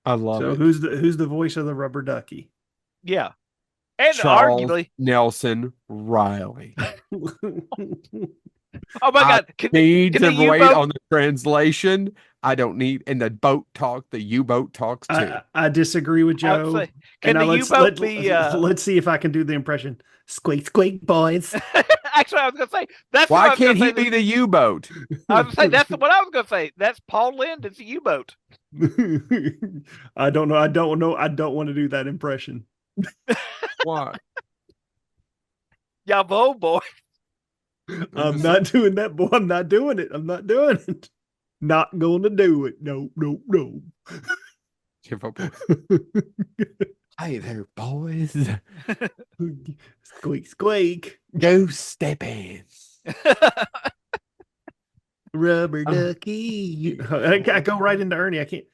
I love So it. who's the voice of the rubber ducky? Yeah. And Charles arguably, Nelson Riley. oh my God, Need can to the wait U-boat- on the translation. I don't need, and the boat talk, the U-boat talks too. I disagree with I would Joe. say, can the U-boat be? Let's see if I can do the impression. Squeak, squeak, boys. Actually, I was going to say that's what I Why was gonna can't he say. be the U-boat? I was going to say that's what I was going to say. That's Paul Lynde. It's a U-boat. I don't know. I don't want to do that impression. Why? Yabo boy. I'm not doing that, boy. I'm not doing it. I'm not doing it. Not going to do it. No, no, no. Give up. Hey there, boys. Squeak, squeak. Go step in. Rubber ducky. I go right into Ernie. I can't.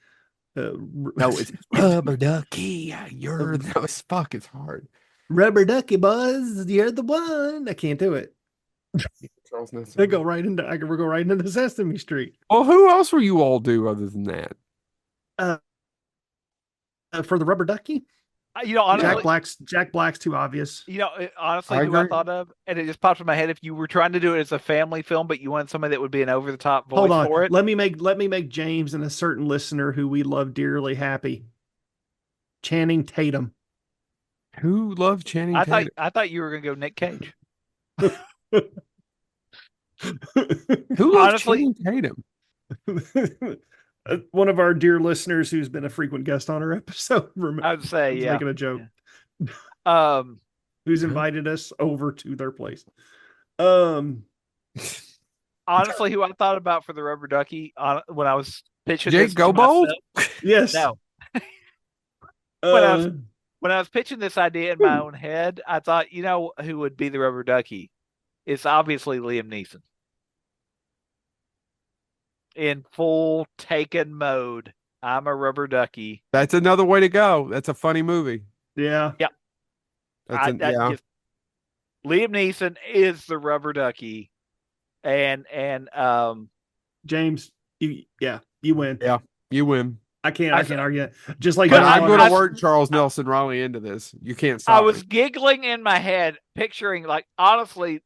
No, it's rubber ducky. You're no, it's fuck. It's hard. Rubber ducky, buzz. You're the one. I can't do it. Charles Nelson. They go right into. I can go right into the Sesame Street. Well, who else will you all do other than that? For the rubber ducky, Honestly, Jack Black's too obvious. Honestly, I who I agree. thought of, and it just popped in my head. If you were trying to do it as a family film, but you wanted somebody that would be an over-the-top voice Hold on. for it, Let me make James and a certain listener who we love dearly happy. Channing Tatum. Who loves Channing Tatum? I thought you were going to go Nick Cage. Who loves honestly- Channing Tatum? One of our dear listeners who's been a frequent guest on our episode. I would say, yeah. Making a joke. Who's Who's invited us over to their place. honestly, who I thought about for the rubber ducky when I was pitching Jake this to Gobold? myself- Yes. No. Uh, When I was pitching this idea in my own head, I thought, who would be the rubber ducky? It's obviously Liam Neeson. In full Taken mode. I'm a rubber ducky. That's another way to go. That's a funny movie. yeah. That's yeah. Liam Neeson is the rubber ducky. And James, you win. Yeah. You win. I can't argue that. Just like But John I'm going Waters. to work Charles Nelson Riley into this. You can't stop I was me. giggling in my head, picturing, like, honestly,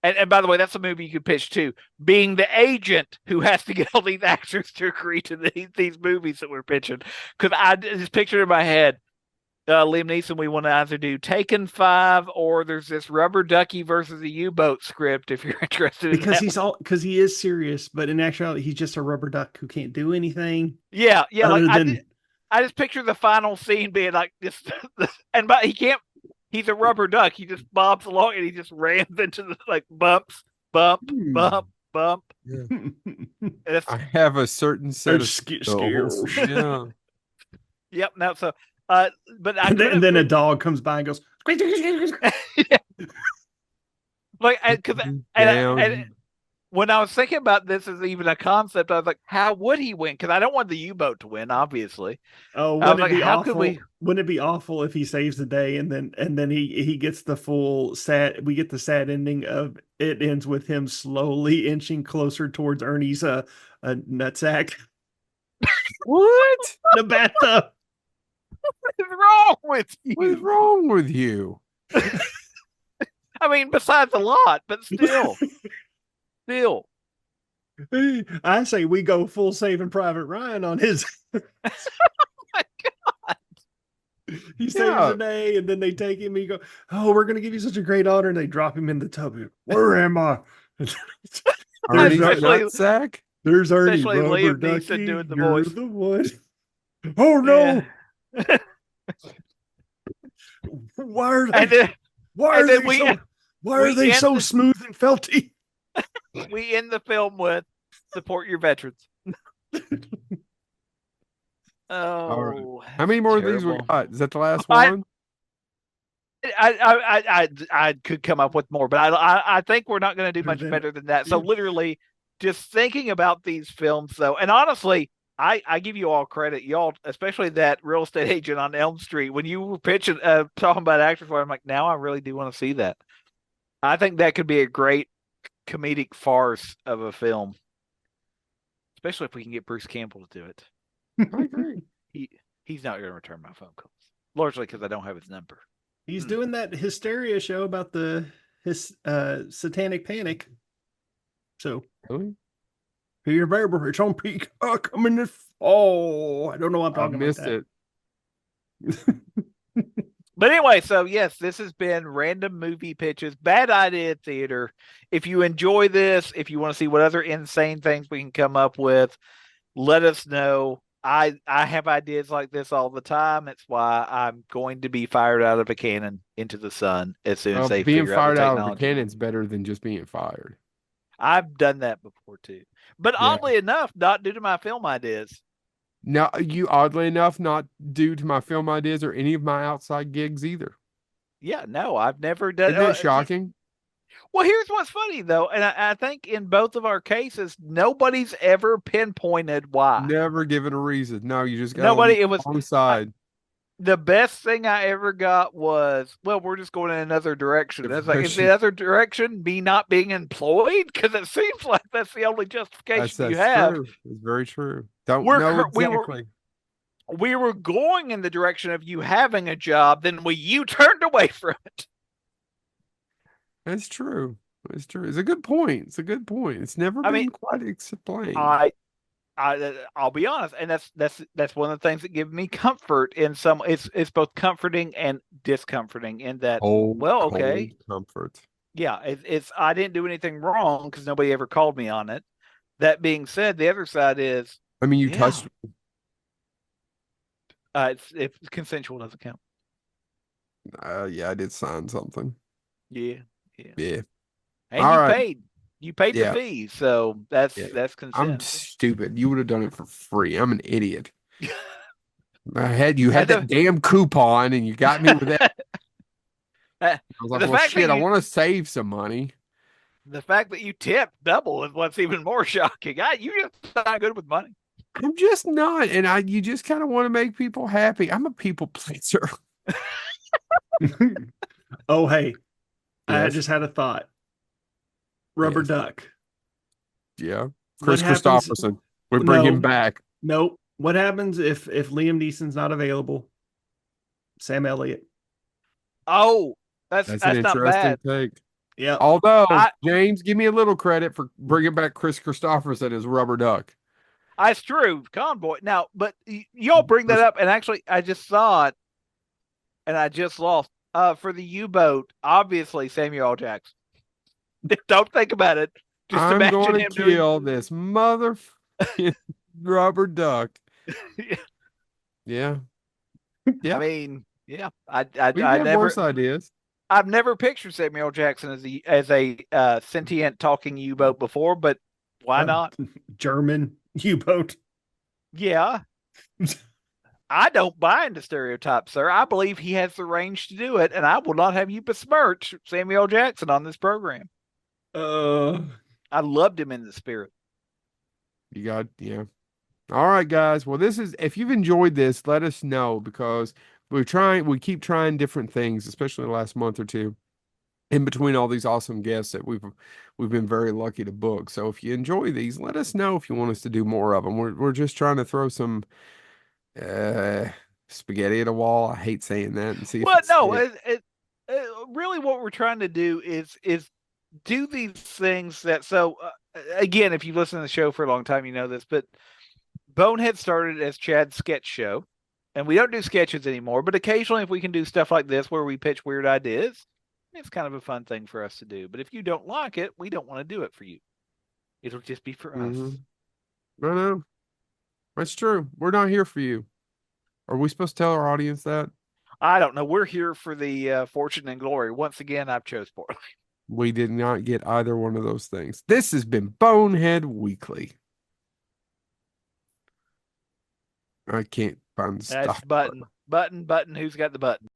and by the way, that's a movie you could pitch too, being the agent who has to get all these actors to agree to these movies that we're pitching. Because I just pictured in my head, Liam Neeson, we want to either do Taken 5 or there's this rubber ducky versus a U-boat script if you're interested in Because that. because he is serious, but in actuality, he's just a rubber duck who can't do anything. Yeah. other Like than- I just picture the final scene being like this, but he can't. He's a rubber duck. He just bobs along and he just rams into the bumps, bump, bump, bump. It's, I have a certain set of skills. Yeah. yep. No. So, but I And then a dog comes by and goes, like, because Down. and when I was thinking about this as even a concept, I was like, how would he win? Because I don't want the U-boat to win, obviously. oh, I was wouldn't it like, be how could awful? we- Wouldn't it be awful if he saves the day and then he gets the full sad? We get the sad ending of it ends with him slowly inching closer towards Ernie's nutsack. What? The bathtub. What is wrong with What is you? wrong with you? I mean, besides a lot, but still. I say we go full Saving Private Ryan on his. My He saves Yeah. the day, and then they take him. And you go, "Oh, we're gonna give you such a great honor," and they drop him in the tub. Where am I? Ernie's Especially- nutsack? There's Ernie Especially Rubber Liam Neeson Ducky, doing the you're voice. the one. Oh no! Yeah. Why are And they? then, Why and are then they we so? Why are we they end so the- smooth and felty? we end the film with support your veterans. All right. Oh, How many more of these we terrible. got? Is that the last I, one? I could come up with more, but I think we're not going to do much Then- better than that. So literally, just thinking about these films, though, and honestly, I give you all credit, y'all, especially that real estate agent on Elm Street. When you were pitching, talking about actors, I'm like, now I really do want to see that. I think that could be a great comedic farce of a film, especially if we can get Bruce Campbell to do it. I agree. He's not going to return my phone calls, largely because I don't have his number. He's doing that hysteria show about his satanic panic. So Really? here, baby, it's on Peacock coming this fall. I don't know what I'm I talking missed about. it. But anyway, so yes, this has been Random Movie Pitches, Bad Idea Theater. If you enjoy this, if you want to see what other insane things we can come up with, let us know. I have ideas like this all the time. It's why I'm going to be fired out of a cannon into the sun as soon as they Being figure fired out out the of a technology. cannon's better than just being fired. I've done that before too. But Yeah. oddly enough, not due to my film ideas. Now, you oddly enough, not due to my film ideas or any of my outside gigs either. Yeah, no, I've never done. Isn't that shocking? Well, here's what's funny though, and I think in both of our cases, nobody's ever pinpointed why. Never given a reason. No, you just got Nobody. on It was the wrong side. the best thing I ever got was, well, we're just going in another direction. It's like, is the Direction. other direction me not being employed? Because it seems like that's the only justification you have. True. It's very true. Don't We're know cur- we were- exactly. We were going in the direction of you having a job, then you turned away from it. That's true. It's true. It's a good point. It's a good point. It's never I been mean, quite explained. I'll be honest, and that's one of the things that give me comfort in some. It's both comforting and discomforting in that. Cold, okay, cold comfort. yeah, it's I didn't do anything wrong because nobody ever called me on it. That being said, the other side is, I mean, you yeah, touched me. it's consensual doesn't count. Yeah, I did sign something. Yeah. Yeah. And All you right. paid Yeah. the fee, so that's consent. I'm stupid. You would have done it for free. I'm an idiot. You had And that damn coupon and you got me with that. I was like, the well, fact that shit, I you- want to save some money. The fact that you tipped double is what's even more shocking. You just not good with money. I'm just not. And you just kind of want to make people happy. I'm a people pleaser. Oh, hey, I Yes. just had a thought. Rubber Yes. duck. Yeah. What Chris happens- Christopherson. We bring No. him back. Nope. What happens if Liam Neeson's not available? Sam Elliott. Oh, that's That's an not interesting bad. take. Yeah. Although, I- James, give me a little credit for bringing back Chris Christopherson as Rubber Duck. That's true, Convoy. Now, but y'all bring that up, and actually, I just saw it, and I just lost. For the U-boat, obviously Samuel L. Jackson. Don't think about it. Just I'm imagine going him to doing. kill this motherfucking Rubber Duck. Yeah. Yeah. I mean, yeah, We've I had never, worse ideas. I've never pictured Samuel L. Jackson as a sentient talking U-boat before, but why not? German U-boat. Yeah. I don't buy into stereotypes, sir. I believe he has the range to do it, and I will not have you besmirch Samuel L. Jackson on this program. I loved him in the spirit. Yeah. All right, guys. Well, if you've enjoyed this, let us know because we keep trying different things, especially the last month or two, in between all these awesome guests that we've been very lucky to book. So if you enjoy these, let us know if you want us to do more of them. We're just trying to throw some spaghetti at a wall. I hate saying that and see if Well, it no, sticks. really what we're trying to do is do these things that, so again, if you've listened to the show for a long time, you know this, but Bonehead started as Chad's sketch show, and we don't do sketches anymore, but occasionally if we can do stuff like this where we pitch weird ideas, it's kind of a fun thing for us to do. But if you don't like it, we don't want to do it for you. It'll just be for us. I know. That's true. We're not here for you. Are we supposed to tell our audience that? I don't know. We're here for the fortune and glory. Once again, I've chose Portland. We did not get either one of those things. This has been Bonehead Weekly. I can't find the That's stuff. button. Who's got the button?